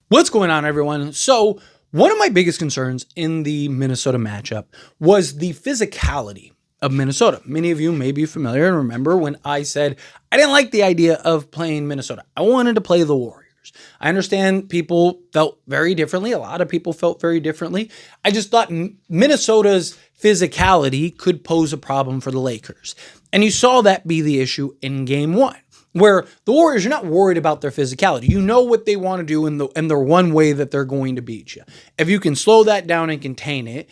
What's going on, everyone? So, one of my biggest concerns in the Minnesota matchup was the physicality of Minnesota. Many of you may be familiar and remember when I said I didn't like the idea of playing Minnesota. I wanted to play the Warriors. I understand people felt very differently. A lot of people felt very differently. I just thought Minnesota's physicality could pose a problem for the Lakers. And you saw that be the issue in game one, where the Warriors, you're not worried about their physicality. You know what they want to do and the one way that they're going to beat you. If you can slow that down and contain it,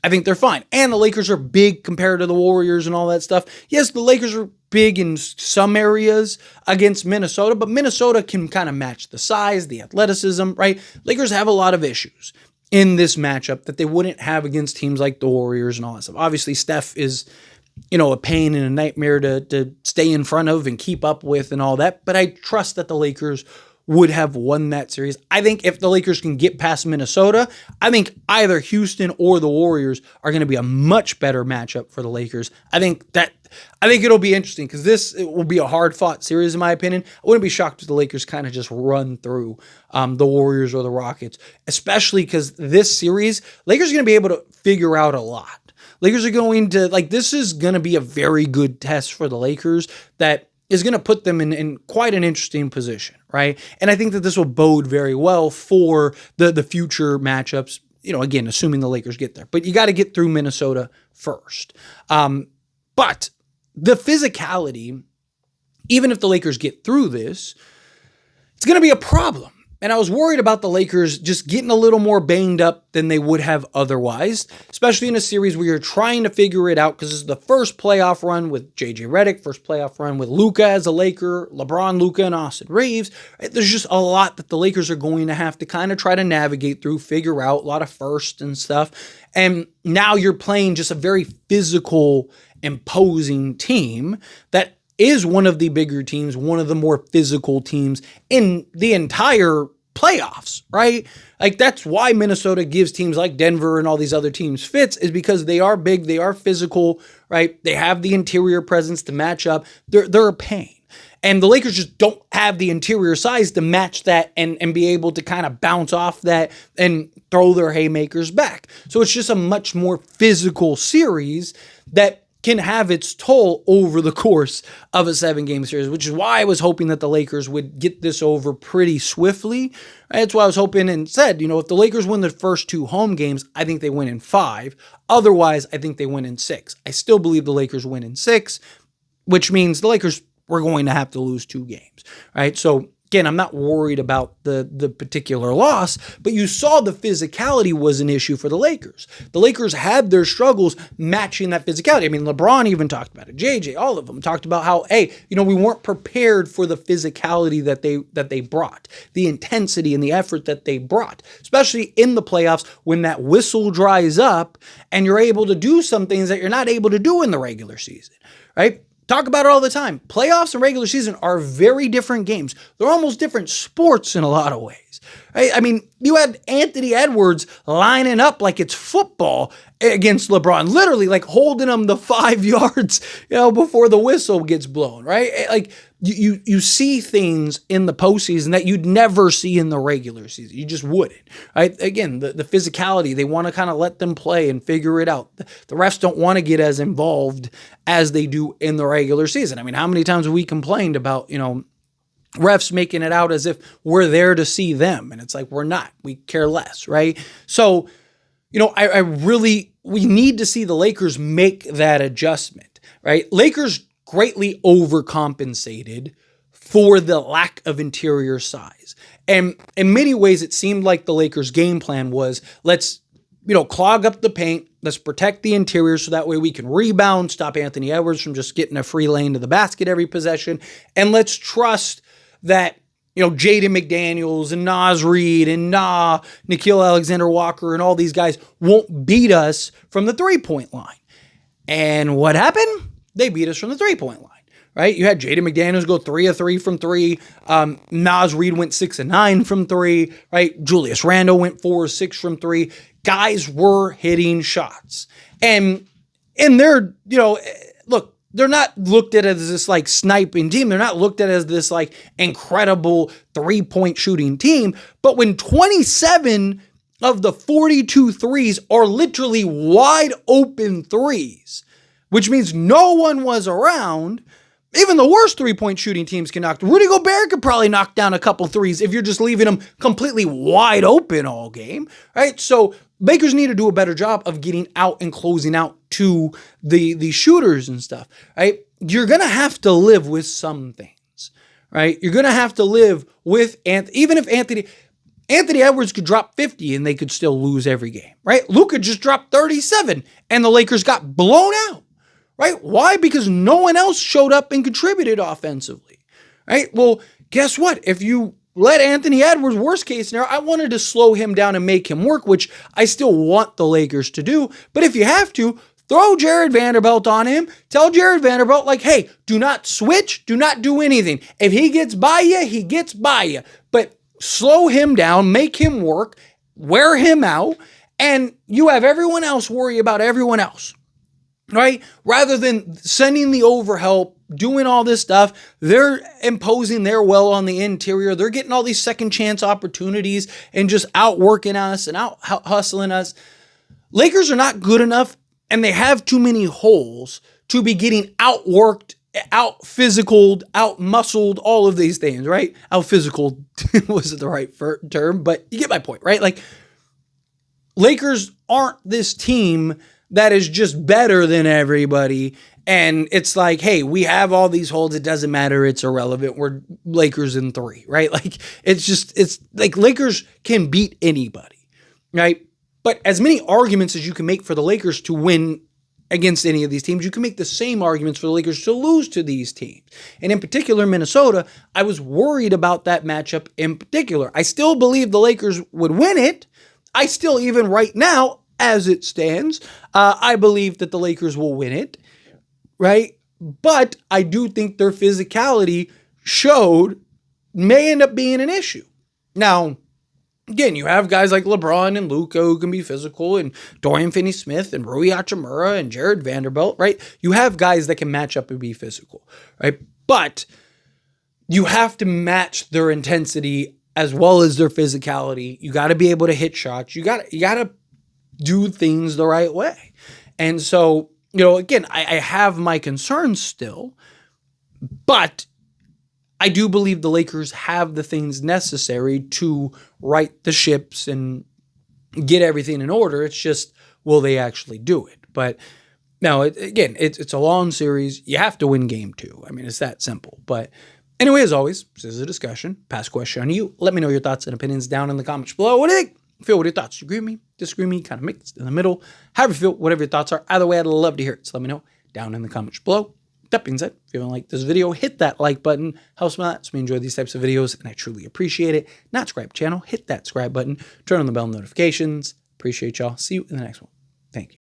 I think they're fine. And the Lakers are big compared to the Warriors and all that stuff. Yes, the Lakers are big in some areas against Minnesota, but Minnesota can kind of match the size, the athleticism, right? Lakers have a lot of issues in this matchup that they wouldn't have against teams like the Warriors and all that stuff. Obviously, Steph is a pain and a nightmare to stay in front of and keep up with and all that. But I trust that the Lakers would have won that series. I think if the Lakers can get past Minnesota, I think either Houston or the Warriors are going to be a much better matchup for the Lakers. I think it'll be interesting because it will be a hard-fought series, in my opinion. I wouldn't be shocked if the Lakers kind of just run through the Warriors or the Rockets, especially because this series, Lakers are going to be able to figure out a lot. Lakers are going to, this is going to be a very good test for the Lakers that is going to put them in quite an interesting position, right? And I think that this will bode very well for the future matchups, again, assuming the Lakers get there. But you got to get through Minnesota first. But the physicality, even if the Lakers get through this, it's going to be a problem. And I was worried about the Lakers just getting a little more banged up than they would have otherwise, especially in a series where you're trying to figure it out because this is the first playoff run with J.J. Redick, first playoff run with Luka as a Laker, LeBron, Luka, and Austin Reeves. There's just a lot that the Lakers are going to have to kind of try to navigate through, figure out, a lot of firsts and stuff. And now you're playing just a very physical, imposing team that is one of the bigger teams, one of the more physical teams in the entire playoffs, right? That's why Minnesota gives teams like Denver and all these other teams fits, is because they are big, they are physical, right? They have the interior presence to match up. They're a pain. And the Lakers just don't have the interior size to match that and be able to kind of bounce off that and throw their haymakers back. So it's just a much more physical series that can have its toll over the course of a 7-game series, which is why I was hoping that the Lakers would get this over pretty swiftly. That's why I was hoping and said, if the Lakers win the first 2 home games, I think they win in 5. Otherwise, I think they win in 6. I still believe the Lakers win in 6, which means the Lakers were going to have to lose 2 games, right? So again, I'm not worried about the particular loss, but you saw the physicality was an issue for the Lakers. The Lakers had their struggles matching that physicality. I mean, LeBron even talked about it. JJ, all of them talked about how, hey, we weren't prepared for the physicality that they brought, the intensity and the effort that they brought, especially in the playoffs when that whistle dries up and you're able to do some things that you're not able to do in the regular season, right? Talk about it all the time. Playoffs and regular season are very different games. They're almost different sports in a lot of ways. Right? I mean, you had Anthony Edwards lining up like it's football against LeBron, literally holding him the 5 yards, before the whistle gets blown, right? You see things in the postseason that you'd never see in the regular season. You just wouldn't, right? Again, the physicality, they want to kind of let them play and figure it out. The refs don't want to get as involved as they do in the regular season. I mean, how many times have we complained about, refs making it out as if we're there to see them? And it's we're not. We care less, right? So, we need to see the Lakers make that adjustment, right? Lakers greatly overcompensated for the lack of interior size. And in many ways, it seemed like the Lakers' game plan was, let's, clog up the paint. Let's protect the interior so that way we can rebound, stop Anthony Edwards from just getting a free lane to the basket every possession. And let's trust that, Jaden McDaniels and Naz Reid and Nickeil Alexander-Walker and all these guys won't beat us from the 3-point line. And what happened? They beat us from the 3-point line, right? You had Jaden McDaniels go 3 of 3 from 3. Naz Reid went 6 of 9 from 3, right? Julius Randle went 4 of 6 from 3. Guys were hitting shots. And they're, look, they're not looked at as this like sniping team. They're not looked at as this like incredible 3-point shooting team. But when 27 of the 42 threes are literally wide open threes, which means no one was around, even the worst 3-point shooting teams can knock. Rudy Gobert could probably knock down a couple threes if you're just leaving them completely wide open all game, right? So Lakers need to do a better job of getting out and closing out to the shooters and stuff, right? You're going to have to live with some things, right? You're going to have to live with, even if Anthony Edwards could drop 50 and they could still lose every game, right? Luka just dropped 37 and the Lakers got blown out, right? Why? Because no one else showed up and contributed offensively, right? Well, guess what? If you let Anthony Edwards, worst case scenario, I wanted to slow him down and make him work, which I still want the Lakers to do. But if you have to, throw Jared Vanderbilt on him. Tell Jared Vanderbilt, like, hey, do not switch. Do not do anything. If he gets by you, he gets by you. But slow him down, make him work, wear him out, and you have everyone else worry about everyone else, right? Rather than sending the overhelp, doing all this stuff, they're imposing their will on the interior. They're getting all these second chance opportunities and just outworking us and out hustling us. Lakers are not good enough, and they have too many holes to be getting outworked, out physicaled, out muscled, all of these things, right? Out physicaled wasn't the right term, but you get my point, right? Like, Lakers aren't this team that is just better than everybody. And it's like, hey, we have all these holes. It doesn't matter. It's irrelevant. We're Lakers in 3, right? Like, it's like Lakers can beat anybody, right? But as many arguments as you can make for the Lakers to win against any of these teams, you can make the same arguments for the Lakers to lose to these teams. And in particular, Minnesota, I was worried about that matchup in particular. I still believe the Lakers would win it. I still, even right now, as it stands, I believe that the Lakers will win it, right? But I do think their physicality may end up being an issue. Now, again, you have guys like LeBron and Luka who can be physical, and Dorian Finney-Smith and Rui Hachimura and Jared Vanderbilt, right? You have guys that can match up and be physical, right? But you have to match their intensity as well as their physicality. You got to be able to hit shots. You got to do things the right way. And so, again, I have my concerns still, but I do believe the Lakers have the things necessary to right the ships and get everything in order. It's just, will they actually do it? But now, it's a long series. You have to win game 2. I mean, it's that simple. But anyway, as always, this is a discussion. Pass question on you. Let me know your thoughts and opinions down in the comments below. What do you think? Feel what are your thoughts? Agree with me? Disagree with me? Kind of mixed in the middle. However you feel, whatever your thoughts are. Either way, I'd love to hear it. So let me know down in the comments below. That being said, if you haven't liked this video, hit that like button. Helps me out. So we enjoy these types of videos, and I truly appreciate it. Not subscribe channel, hit that subscribe button. Turn on the bell notifications. Appreciate y'all. See you in the next one. Thank you.